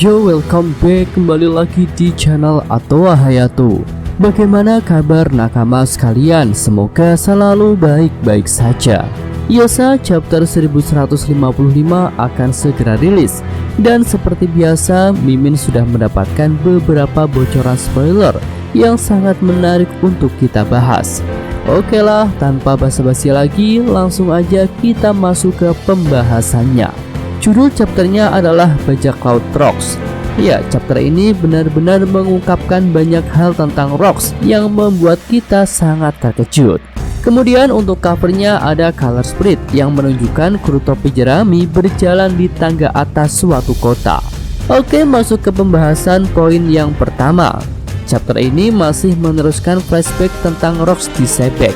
Yo, welcome back kembali lagi di channel Atoa Hayato. Bagaimana kabar nakama sekalian? Semoga selalu baik-baik saja. Yosa chapter 1155 akan segera rilis. Dan seperti biasa, Mimin sudah mendapatkan beberapa bocoran spoiler yang sangat menarik untuk kita bahas. Oke lah, tanpa basa-basi lagi, langsung aja kita masuk ke pembahasannya. Judul chapternya adalah Bajak Laut Rocks. Ya, chapter ini benar-benar mengungkapkan banyak hal tentang Rocks yang membuat kita sangat terkejut. Kemudian untuk covernya ada color spread yang menunjukkan kru topi jerami berjalan di tangga atas suatu kota. Oke, masuk ke pembahasan poin yang pertama. Chapter ini masih meneruskan flashback tentang Rocks di Sebek.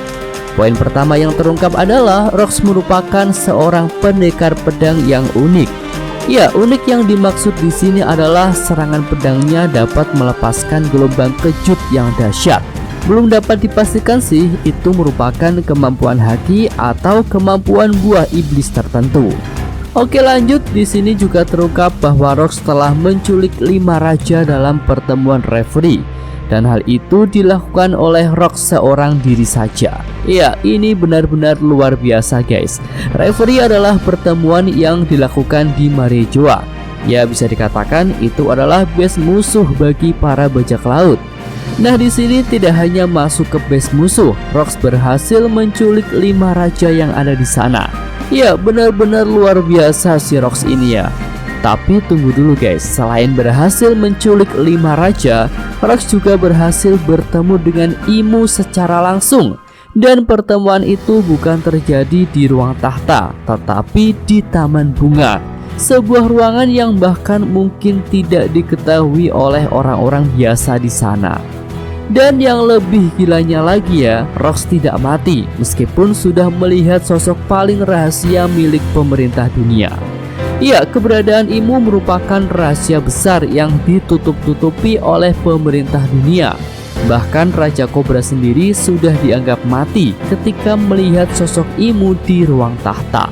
Poin pertama yang terungkap adalah Rocks merupakan seorang pendekar pedang yang unik. Ya, unik yang dimaksud di sini adalah serangan pedangnya dapat melepaskan gelombang kejut yang dahsyat. Belum dapat dipastikan sih itu merupakan kemampuan haki atau kemampuan buah iblis tertentu. Oke, lanjut. Di sini juga terungkap bahwa Rocks telah menculik 5 raja dalam pertemuan referee. Dan hal itu dilakukan oleh Rocks seorang diri saja. Ya, ini benar-benar luar biasa guys. Referee adalah pertemuan yang dilakukan di Marejoa. Ya, bisa dikatakan itu adalah base musuh bagi para bajak laut. Nah, di sini tidak hanya masuk ke base musuh, Rocks berhasil menculik 5 raja yang ada di sana. Ya, benar-benar luar biasa si Rocks ini ya. Tapi tunggu dulu guys, selain berhasil menculik 5 raja, Rocks juga berhasil bertemu dengan Imu secara langsung. Dan pertemuan itu bukan terjadi di ruang tahta, tetapi di taman bunga. Sebuah ruangan yang bahkan mungkin tidak diketahui oleh orang-orang biasa di sana. Dan yang lebih gilanya lagi ya, Rocks tidak mati meskipun sudah melihat sosok paling rahasia milik pemerintah dunia. Ya, keberadaan Imu merupakan rahasia besar yang ditutup-tutupi oleh pemerintah dunia. Bahkan Raja Kobra sendiri sudah dianggap mati ketika melihat sosok Imu di ruang tahta.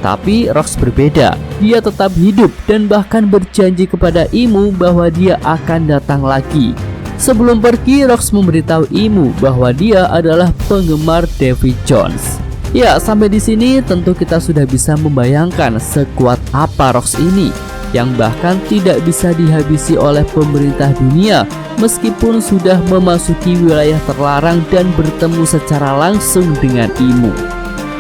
Tapi Rocks berbeda, dia tetap hidup dan bahkan berjanji kepada Imu bahwa dia akan datang lagi. Sebelum pergi, Rocks memberitahu Imu bahwa dia adalah penggemar Davy Jones. Ya, sampai di sini tentu kita sudah bisa membayangkan sekuat apa Rocks ini, yang bahkan tidak bisa dihabisi oleh pemerintah dunia meskipun sudah memasuki wilayah terlarang dan bertemu secara langsung dengan Imu.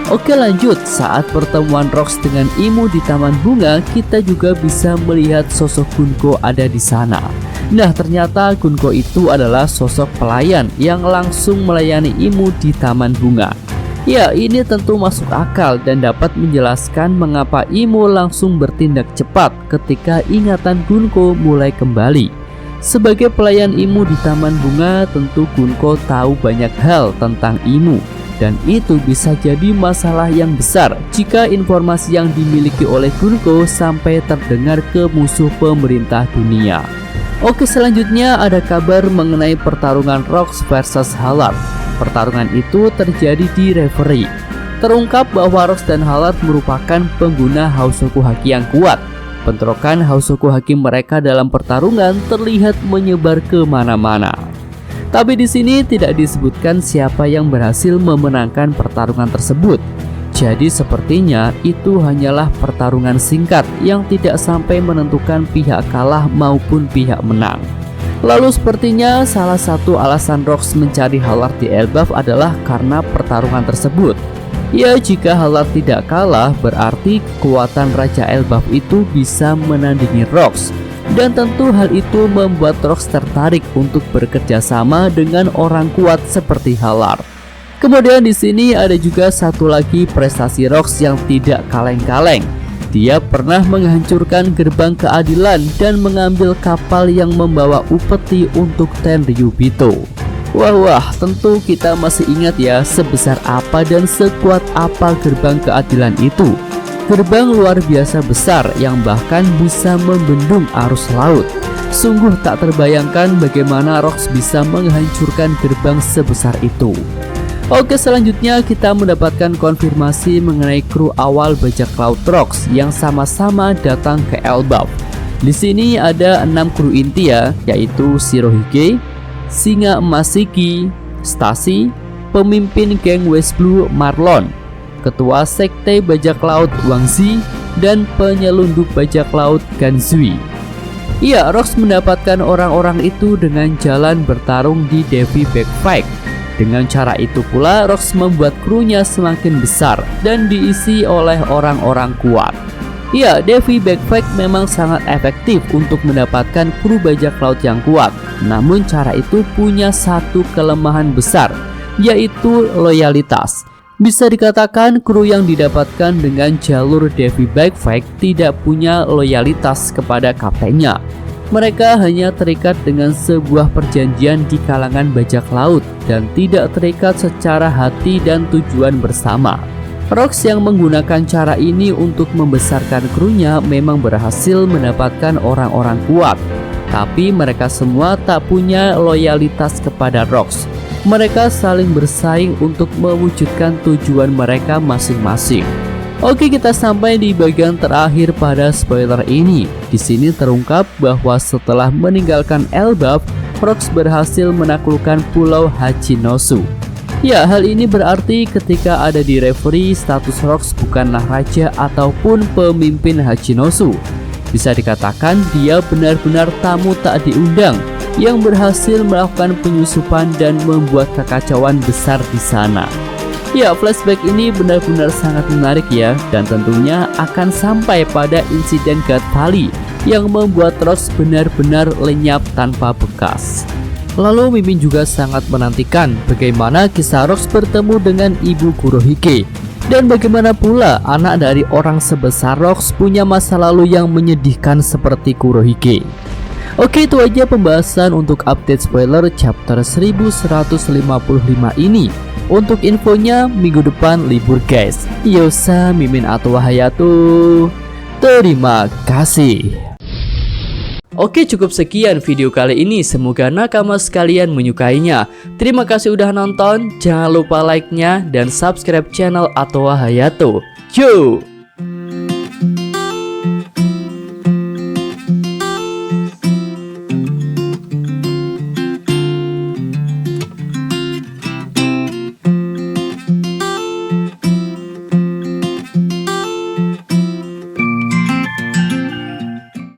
Oke, lanjut. Saat pertemuan Rocks dengan Imu di taman bunga, kita juga bisa melihat sosok Gunko ada di sana. Nah, ternyata Gunko itu adalah sosok pelayan yang langsung melayani Imu di taman bunga. Ya, ini tentu masuk akal dan dapat menjelaskan mengapa Imu langsung bertindak cepat ketika ingatan Gunko mulai kembali. Sebagai pelayan Imu di taman bunga, tentu Gunko tahu banyak hal tentang Imu. Dan itu bisa jadi masalah yang besar jika informasi yang dimiliki oleh Gunko sampai terdengar ke musuh pemerintah dunia. Oke, selanjutnya ada kabar mengenai pertarungan Rocks versus Halard. Pertarungan itu terjadi di referee. Terungkap bahwa Rocks dan Halard merupakan pengguna Hausoku Haki yang kuat. Bentrokan Hausoku Haki mereka dalam pertarungan terlihat menyebar kemana-mana. Tapi di sini tidak disebutkan siapa yang berhasil memenangkan pertarungan tersebut. Jadi sepertinya itu hanyalah pertarungan singkat yang tidak sampai menentukan pihak kalah maupun pihak menang. Lalu sepertinya salah satu alasan Rocks mencari Halard di Elbaf adalah karena pertarungan tersebut. Ya, jika Halard tidak kalah berarti kekuatan Raja Elbaf itu bisa menandingi Rocks. Dan tentu hal itu membuat Rocks tertarik untuk bekerja sama dengan orang kuat seperti Halard. Kemudian di sini ada juga satu lagi prestasi Rocks yang tidak kaleng-kaleng. Dia pernah menghancurkan gerbang keadilan dan mengambil kapal yang membawa upeti untuk Tenryubito. Wah, tentu kita masih ingat ya sebesar apa dan sekuat apa gerbang keadilan itu. Gerbang luar biasa besar yang bahkan bisa membendung arus laut. Sungguh tak terbayangkan bagaimana Rocks bisa menghancurkan gerbang sebesar itu. Oke, selanjutnya kita mendapatkan konfirmasi mengenai kru awal bajak laut Rocks yang sama-sama datang ke Elbaf. Di sini ada 6 kru inti ya, yaitu Shirohige, Singa Emas Shiki, Stacy, pemimpin geng West Blue Marlon, ketua sekte bajak laut Wang Zi, dan penyelundup bajak laut Ganzui. Ya, Rox mendapatkan orang-orang itu dengan jalan bertarung di Devi Backfight. Dengan cara itu pula Rox membuat krunya semakin besar dan diisi oleh orang-orang kuat. Ya, Devi Backfight memang sangat efektif untuk mendapatkan kru bajak laut yang kuat. Namun cara itu punya satu kelemahan besar, yaitu loyalitas. Bisa dikatakan kru yang didapatkan dengan jalur Devi Backfight tidak punya loyalitas kepada kaptennya. Mereka hanya terikat dengan sebuah perjanjian di kalangan bajak laut dan tidak terikat secara hati dan tujuan bersama. Rox yang menggunakan cara ini untuk membesarkan krunya memang berhasil mendapatkan orang-orang kuat, tapi mereka semua tak punya loyalitas kepada Rox. Mereka saling bersaing untuk mewujudkan tujuan mereka masing-masing. Oke, kita sampai di bagian terakhir pada spoiler ini. Di sini terungkap bahwa setelah meninggalkan Elbaf, Rox berhasil menaklukkan Pulau Hachinosu. Ya, hal ini berarti ketika ada di referee, status Rox bukanlah raja ataupun pemimpin Hachinosu. Bisa dikatakan dia benar-benar tamu tak diundang yang berhasil melakukan penyusupan dan membuat kekacauan besar di sana. Ya, flashback ini benar-benar sangat menarik ya, dan tentunya akan sampai pada insiden God Valley yang membuat Rox benar-benar lenyap tanpa bekas. Lalu Mimin juga sangat menantikan bagaimana kisah Rox bertemu dengan ibu Kurohige, dan bagaimana pula anak dari orang sebesar Rox punya masa lalu yang menyedihkan seperti Kurohige. Oke, itu aja pembahasan untuk update spoiler chapter 1155 ini. Untuk infonya minggu depan libur guys. Yosa Mimin Atwa Hayato. Terima kasih. Oke, cukup sekian video kali ini. Semoga nakama sekalian menyukainya. Terima kasih udah nonton. Jangan lupa like-nya dan subscribe channel Atwa Hayato. Yo!